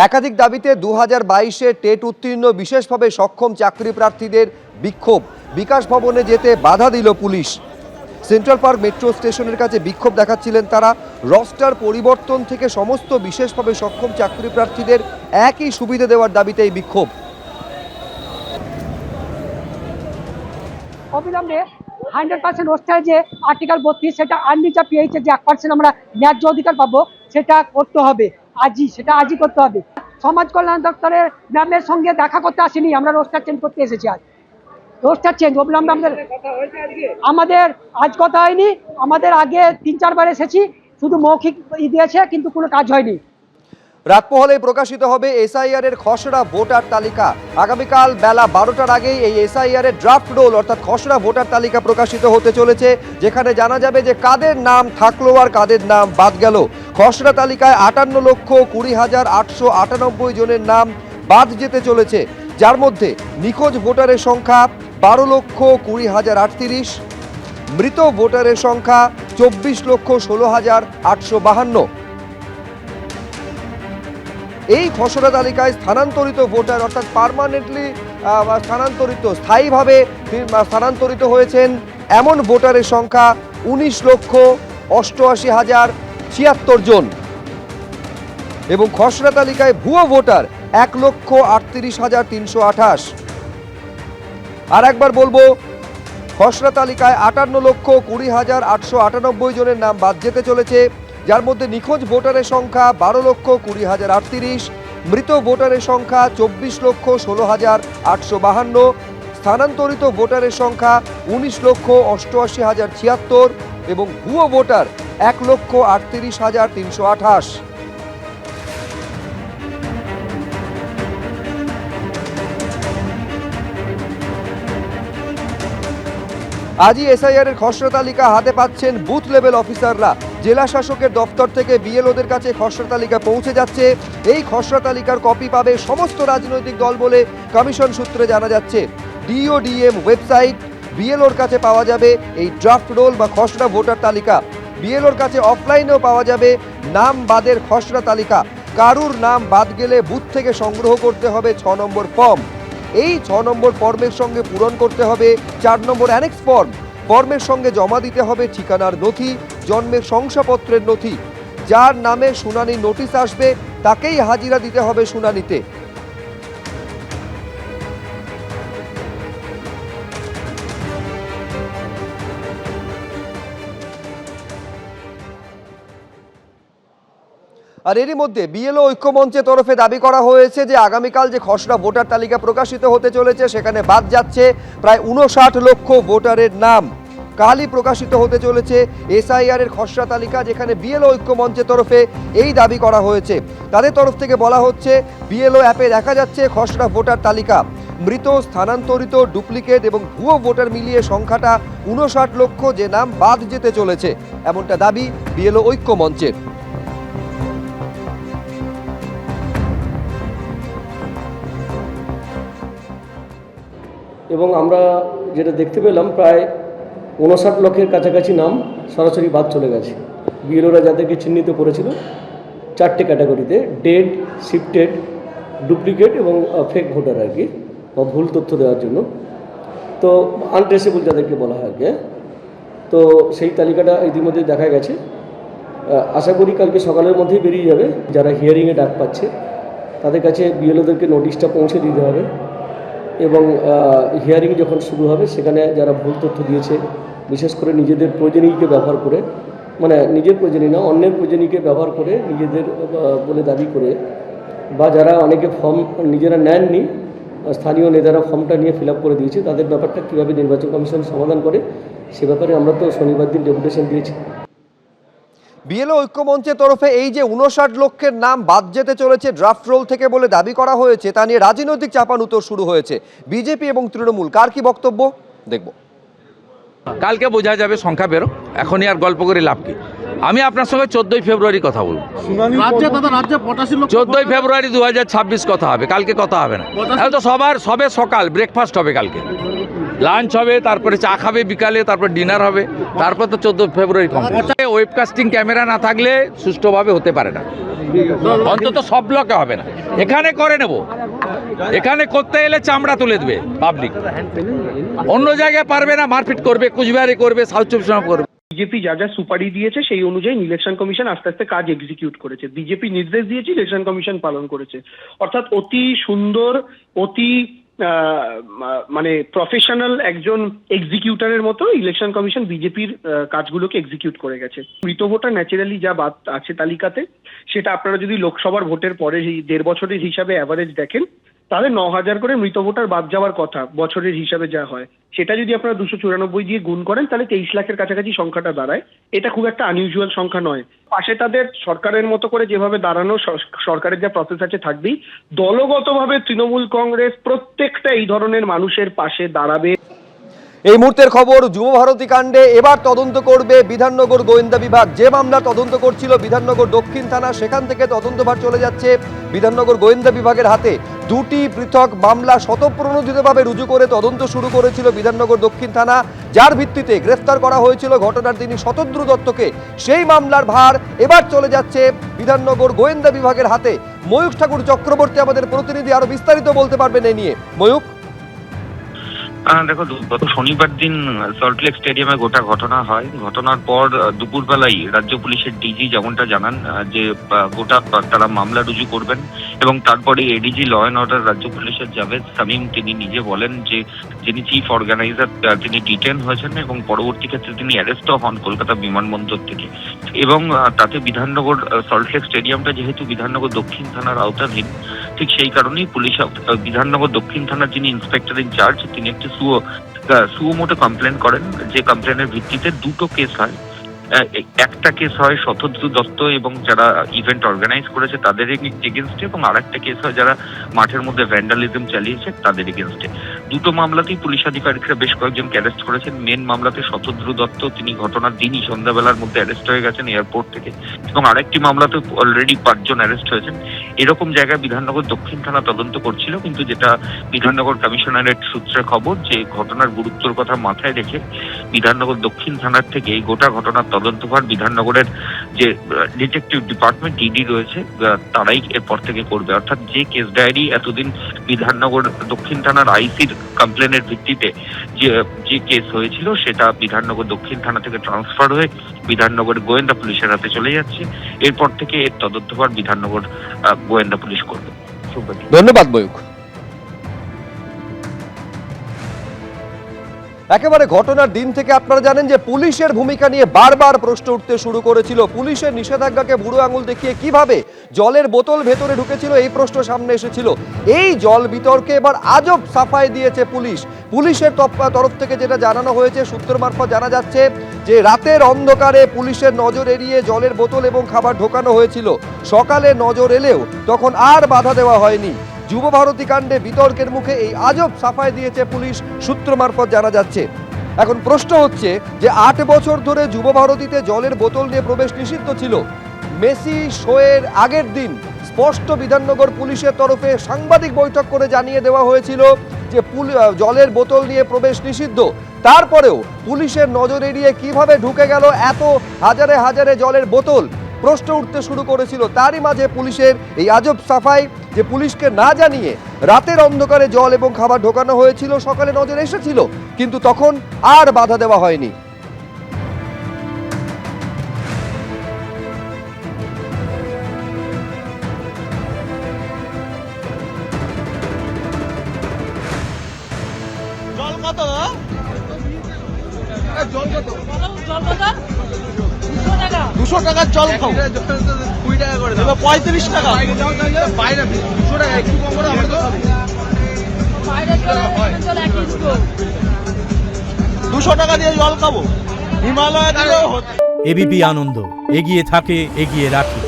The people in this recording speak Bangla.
একাধিক দাবিতে 2022-এ টেট উত্তীর্ণ বিশেষভাবে সক্ষম চাকরি প্রার্থীদের বিক্ষোভ। বিকাশ ভবনে যেতে বাধা দিল পুলিশ। সেন্ট্রাল পার্ক মেট্রো স্টেশনের কাছে বিক্ষোভ দেখাচ্ছিলেন তারা। রস্টার পরিবর্তন থেকে সমস্ত বিশেষভাবে সক্ষম চাকরি প্রার্থীদের একই সুবিধা দেওয়ার দাবিতে এই বিক্ষোভ। অবিলম্বে 100% রোস্টারে যে আর্টিকেল 32 সেটা আনরিজার্ভ পেয়েছে, যে 1% আমরা ন্যায্য অধিকার পাবো, সেটা করতে হবে আজই করতে হবে। সমাজ কল্যাণ দপ্তরের ম্যামের সঙ্গে দেখা করতে আসিনি, আমরা রোস্টার চেঞ্জ করতে এসেছি। আজ রোস্টার চেঞ্জ অবিলম্বে আমাদের আজ কথা হয়নি, আমাদের আগে 3-4 বার এসেছি, শুধু মৌখিক দিয়েছে কিন্তু কোনো কাজ হয়নি। রাত পোহালে প্রকাশিত হবে এসআইআর এর খসড়া ভোটার তালিকা। আগামীকাল বেলা 12টার আগেই এই এসআইআর এর ড্রাফট রোল অর্থাৎ খসড়া ভোটার তালিকা প্রকাশিত হতে চলেছে, যেখানে জানা যাবে যে কাদের নাম থাকলো আর কাদের নাম বাদ গেল। খসড়া তালিকায় 58,20,898 জনের নাম বাদ যেতে চলেছে, যার মধ্যে নিখোঁজ ভোটারের সংখ্যা 12,20,038, মৃত ভোটারের সংখ্যা 24,16,852। এই খসড়া তালিকায় স্থানান্তরিত ভোটার অর্থাৎ পার্মানেন্টলি স্থায়ীভাবে স্থানান্তরিত হয়েছেন এমন ভোটারের সংখ্যা 19,88,076 জন এবং খসড়া তালিকায় ভুয়ো ভোটার 1,38,328। আর একবার বলবো, খসড়া তালিকায় 58,20,898 জনের নাম বাদ যেতে চলেছে, যার মধ্যে নিখোঁজ ভোটারের সংখ্যা 12,20,038, মৃত ভোটারের সংখ্যা 24,16,852, স্থানান্তরিত ভোটারের সংখ্যা 19,88,076 এবং ভুয়ো ভোটার 1,38,328। আজই এসআইআর এর খসড়া তালিকা হাতে পাচ্ছেন বুথ লেভেল অফিসাররা। জেলা শাসকের দপ্তর থেকে বিএলওদের কাছে খসড়া তালিকা পৌঁছে যাচ্ছে। এই খসড়া তালিকার কপি পাবে সমস্ত রাজনৈতিক দল বলে কমিশন সূত্রে জানা যাচ্ছে। ডিওডিএম ওয়েবসাইট, বিএলওর কাছে পাওয়া যাবে এই ড্রাফট রোল বা খসড়া ভোটার তালিকা। বিএলওর কাছে অফলাইনেও পাওয়া যাবে নাম বাদের খসড়া তালিকা। কারুর নাম বাদ গেলে বুথ থেকে সংগ্রহ করতে হবে 6 নম্বর ফর্ম। এই 6 নম্বর ফর্মের সঙ্গে পূরণ করতে হবে 4 নম্বর অ্যানেক্স ফর্ম। ফর্মের সঙ্গে জমা দিতে হবে ঠিকানার নথি, জন্মের শংসাপত্রের নথি। যার নামে শুনানি নোটিশ আসবে তাকেই হাজিরা দিতে হবে শুনানিতে। আর এরই মধ্যে বিএলও ঐক্যমঞ্চের তরফে দাবি করা হয়েছে যে আগামীকাল যে খসড়া ভোটার তালিকা প্রকাশিত হতে চলেছে সেখানে বাদ যাচ্ছে প্রায় 59 লক্ষ ভোটারের নাম। কালই প্রকাশিত হতে চলেছে এসআইআর এর খসড়া তালিকা, যেখানে বিএলও ঐক্যমঞ্চের তরফে এই দাবি করা হয়েছে। তাদের তরফ থেকে বলা হচ্ছে, বিএলও অ্যাপে দেখা যাচ্ছে খসড়া ভোটার তালিকা, মৃত, স্থানান্তরিত, ডুপ্লিকেট এবং ভুয়ো ভোটার মিলিয়ে সংখ্যাটা 59 লক্ষ যে নাম বাদ যেতে চলেছে, এমনটা দাবি বিএলও ঐক্যমঞ্চের। এবং আমরা যেটা দেখতে পেলাম প্রায় 59 লক্ষের কাছাকাছি নাম সরাসরি বাদ চলে গেছে। বিএলওরা যাদেরকে চিহ্নিত করেছিল 4টে ক্যাটাগরিতে, ডেড, শিফটেড, ডুপ্লিকেট এবং ফেক ভোটার আর কি, বা ভুল তথ্য দেওয়ার জন্য, তো আনট্রেসেবল যাদেরকে বলা হয় আর কি। তো সেই তালিকাটা ইতিমধ্যে দেখা গেছে। আশা করি কালকে সকালের মধ্যেই বেরিয়ে যাবে। যারা হিয়ারিংয়ে ডাক পাচ্ছে তাদের কাছে বিএলওদেরকে নোটিশটা পৌঁছে দিতে হবে এবং হিয়ারিং যখন শুরু হবে সেখানে যারা ভুল তথ্য দিয়েছে, বিশেষ করে নিজেদের প্রয়োজনীয়কে ব্যবহার করে, মানে নিজের প্রয়োজনীয় না অন্যের প্রয়োজনীয়কে ব্যবহার করে নিজেদের বলে দাবি করে, বা যারা অনেকে ফর্ম নিজেরা নেননি, স্থানীয় নেতারা ফর্মটা নিয়ে ফিল আপ করে দিয়েছে, তাদের ব্যাপারটা কীভাবে নির্বাচন কমিশন সমাধান করে সে ব্যাপারে আমরা তো শনিবার দিন ডেপুটেশন দিয়েছি। বিএলও ঐক্যমঞ্চের তরফে এই যে 59 লক্ষের নাম বাদ যেতে চলেছে ড্রাফট রোল থেকে বলে দাবি করা হয়েছে, তা নিয়ে রাজনৈতিক চাপানুতোর শুরু হয়েছে। বিজেপি এবং তৃণমূল কার কি বক্তব্য দেখব। কালকে বোঝা যাবে সংখ্যা বেরো, এখনই আর গল্প করে লাভ কি। আমি আপনার সঙ্গে 14 ফেব্রুয়ারি কথা বলবো। 14 ফেব্রুয়ারি 2026 কথা হবে, কালকে কথা হবে না। তো সবে সকাল ব্রেকফাস্ট হবে কালকে। লাঞ্চ হবে, তারপরে চা খাবে বিকালে, তারপর ডিনার হবে, তারপর তো 14 ফেব্রুয়ারি ওয়েবকাস্টিং ক্যামেরা না থাকলে সুষ্ঠুভাবে হতে পারে না, অন্তত সব ব্লকে হবে না। এখানে করে নেব, এখানে করতে এলে চামড়া তুলে দেবে পাবলিক, অন্য জায়গায় পারবে না, মারপিট করবে, কুচবিহারে করবে, সাউথ চব্বিশ পরগনা করবে। বিজেপি যা যা সুপারি দিয়েছে সেই অনুযায়ী ইলেকশন কমিশন আস্তে আস্তে কাজ এক্সিকিউট করেছে। বিজেপি নির্দেশ দিয়েছে, ইলেকশন কমিশন পালন করেছে। অর্থাৎ অতি সুন্দর, অতি মানে প্রফেশনাল একজন এক্সিকিউটরের মতো ইলেকশন কমিশন বিজেপির কাজগুলোকে এক্সিকিউট করে গেছে। মৃত ভোটার ন্যাচারালি যা বাদ আছে তালিকাতে, সেটা আপনারা যদি লোকসভার ভোটের পরে 1.5 বছরের হিসাবে অ্যাভারেজ দেখেন, তাহলে 9,000 করে মৃত ভোটার বাদ যাওয়ার কথা বছরের হিসাবে যা হয়, সেটা যদি আপনারা 294 দিয়ে গুণ করেন তাহলে 23 লাখের কাছাকাছি সংখ্যাটা দাঁড়ায়। এটা খুব একটা আনইউজুয়াল সংখ্যা নয়। পাশে তাদের সরকারের মতো করে যেভাবে দাঁড়ানো, সরকারের যা প্রসেস আছে থাকবেই। দলগতভাবে তৃণমূল কংগ্রেস প্রত্যেকটা এই ধরনের মানুষের পাশে দাঁড়াবে। এই মুহূর্তের খবর, যুবভারতী কাণ্ডে এবার তদন্ত করবে বিধাননগর গোয়েন্দা বিভাগ। যে মামলা তদন্ত করছিল বিধাননগর দক্ষিণ থানা, সেখান থেকে তদন্তভার চলে যাচ্ছে বিধাননগর গোয়েন্দা বিভাগের হাতে। দুটি পৃথক মামলা স্বতঃপ্রণোদিতভাবে রুজু করে তদন্ত শুরু করেছিল বিধাননগর দক্ষিণ থানা, যার ভিত্তিতে গ্রেফতার করা হয়েছিল ঘটনার দিনই শতদ্রু দত্তকে। সেই মামলার ভার এবার চলে যাচ্ছে বিধাননগর গোয়েন্দা বিভাগের হাতে। ময়ূক ঠাকুর চক্রবর্তী আমাদের প্রতিনিধি, আরো বিস্তারিত বলতে পারবেন এ নিয়ে। ময়ূক, দেখো, গত শনিবার দিন সল্টলেক স্টেডিয়ামে গোটা ঘটনা হয়। ঘটনার পর দুপুরবেলায় রাজ্য পুলিশের ডিজি যেমনটা জানান যে গোটা তারা মামলা রুজু করবেন, এবং তারপরে এডিজি ল অ্যান্ড অর্ডার রাজ্য পুলিশের জাভেদ শামীম তিনি নিজে বলেন যে যিনি চিফ অর্গানাইজার তিনি ডিটেন হয়েছেন এবং পরবর্তী ক্ষেত্রে তিনি অ্যারেস্টও হন কলকাতা বিমানবন্দর থেকে। এবং তাতে বিধাননগর সল্টলেক স্টেডিয়ামটা যেহেতু বিধাননগর দক্ষিণ থানার আওতাধীন, ঠিক সেই কারণেই পুলিশ বিধাননগর দক্ষিণ থানার যিনি ইন্সপেক্টর ইনচার্জ তিনি একটি সুও মোটো কমপ্লেন করেন, যে কমপ্লেনের ভিত্তিতে দুটো কেস হয়। একটা কেস হয় শতদ্রু দত্ত এবং যারা ইভেন্ট অর্গানাইজ করেছে তাদের এগেনস্টে, এবং আরেকটা কেস হয় যারা মাঠের মধ্যে ভ্যান্ডালিজম চালিয়েছে তাদের এগেনস্টে। দুটো মামলাতেই পুলিশ আধিকারিকরা বেশ কয়েকজনকে অ্যারেস্ট করেছেন। মেন মামলাতে শতদ্রু দত্ত তিনি ঘটনার দিনই সন্ধ্যাবেলার মধ্যে অ্যারেস্ট হয়ে গেছেন এয়ারপোর্ট থেকে, এবং আরেকটি মামলাতে অলরেডি 5 জন অ্যারেস্ট হয়েছেন। এরকম জায়গায় বিধাননগর দক্ষিণ থানা তদন্ত করছিল, কিন্তু যেটা বিধাননগর কমিশনারেট সূত্রে খবর যে ঘটনার গুরুত্বের কথা মাথায় রেখে বিধাননগর দক্ষিণ থানার থেকে এই গোটা ঘটনার তদন্তভার বিধাননগরের যে ডিটেকটিভ ডিপার্টমেন্ট ডিডি রয়েছে তারাই এরপর থেকে করবে। অর্থাৎ যে কেস ডায়েরি এতদিন বিধাননগর দক্ষিণ থানার আইসির কমপ্লেনের ভিত্তিতে যে কেস হয়েছিল সেটা বিধাননগর দক্ষিণ থানা থেকে ট্রান্সফার হয়ে বিধাননগর গোয়েন্দা পুলিশের হাতে চলে যাচ্ছে। এরপর থেকে এর তদন্তভার বিধাননগর গোয়েন্দা পুলিশ করবে। ধন্যবাদ ময়ূক। একেবারে ঘটনার দিন থেকে আপনারা জানেন যে পুলিশের ভূমিকা নিয়ে বারবার প্রশ্ন উঠতে শুরু করেছিল। পুলিশের নিষেধাজ্ঞাকে বুড়ো আঙুল দেখিয়ে কিভাবে জলের বোতল ভেতরে ঢুকেছিল এই প্রশ্ন সামনে এসেছিল। এই জল বিতর্কে এবার আজব সাফাই দিয়েছে পুলিশ। পুলিশের তরফ থেকে যেটা জানানো হয়েছে, সূত্র মারফত জানা যাচ্ছে যে রাতের অন্ধকারে পুলিশের নজর এড়িয়ে জলের বোতল এবং খাবার ঢোকানো হয়েছিল। সকালে নজর এলেও তখন আর বাধা দেওয়া হয়নি। যুবভারতী কাণ্ডে বিতর্কের মুখে এই আজব সাফাই দিয়েছে পুলিশ, সূত্র মারফত জানা যাচ্ছে। এখন প্রশ্ন হচ্ছে যে 8 বছর ধরে যুবভারতীতে জলের বোতল নিয়ে প্রবেশ নিষিদ্ধ ছিল। মেসি শোয়ের আগের দিন স্পষ্ট বিধাননগর পুলিশের তরফে সাংবাদিক বৈঠক করে জানিয়ে দেওয়া হয়েছিল যে জলের বোতল নিয়ে প্রবেশ নিষিদ্ধ। তারপরেও পুলিশের নজর এড়িয়ে কিভাবে ঢুকে গেল এত হাজারে হাজারে জলের বোতল, প্রশ্ন উঠতে শুরু করেছিল। তারই মাঝে পুলিশের এই আজব সাফাই যে পুলিশকে না জানিয়ে রাতের অন্ধকারে জল এবং খাবার ঢোকানো হয়েছিল, সকালে নজর এসেছিল কিন্তু তখন আর বাধা দেওয়া হয়নি। জল কত? জল কত? 200 টাকার জল খাও, 20 টাকা করে দাও, 35 টাকা বাইরে, 200 টাকা একটু কম করে আমরা তো 200 টাকা দিয়ে জল খাবো হিমালয়। এবিপি আনন্দ, এগিয়ে থাকে, এগিয়ে রাখে।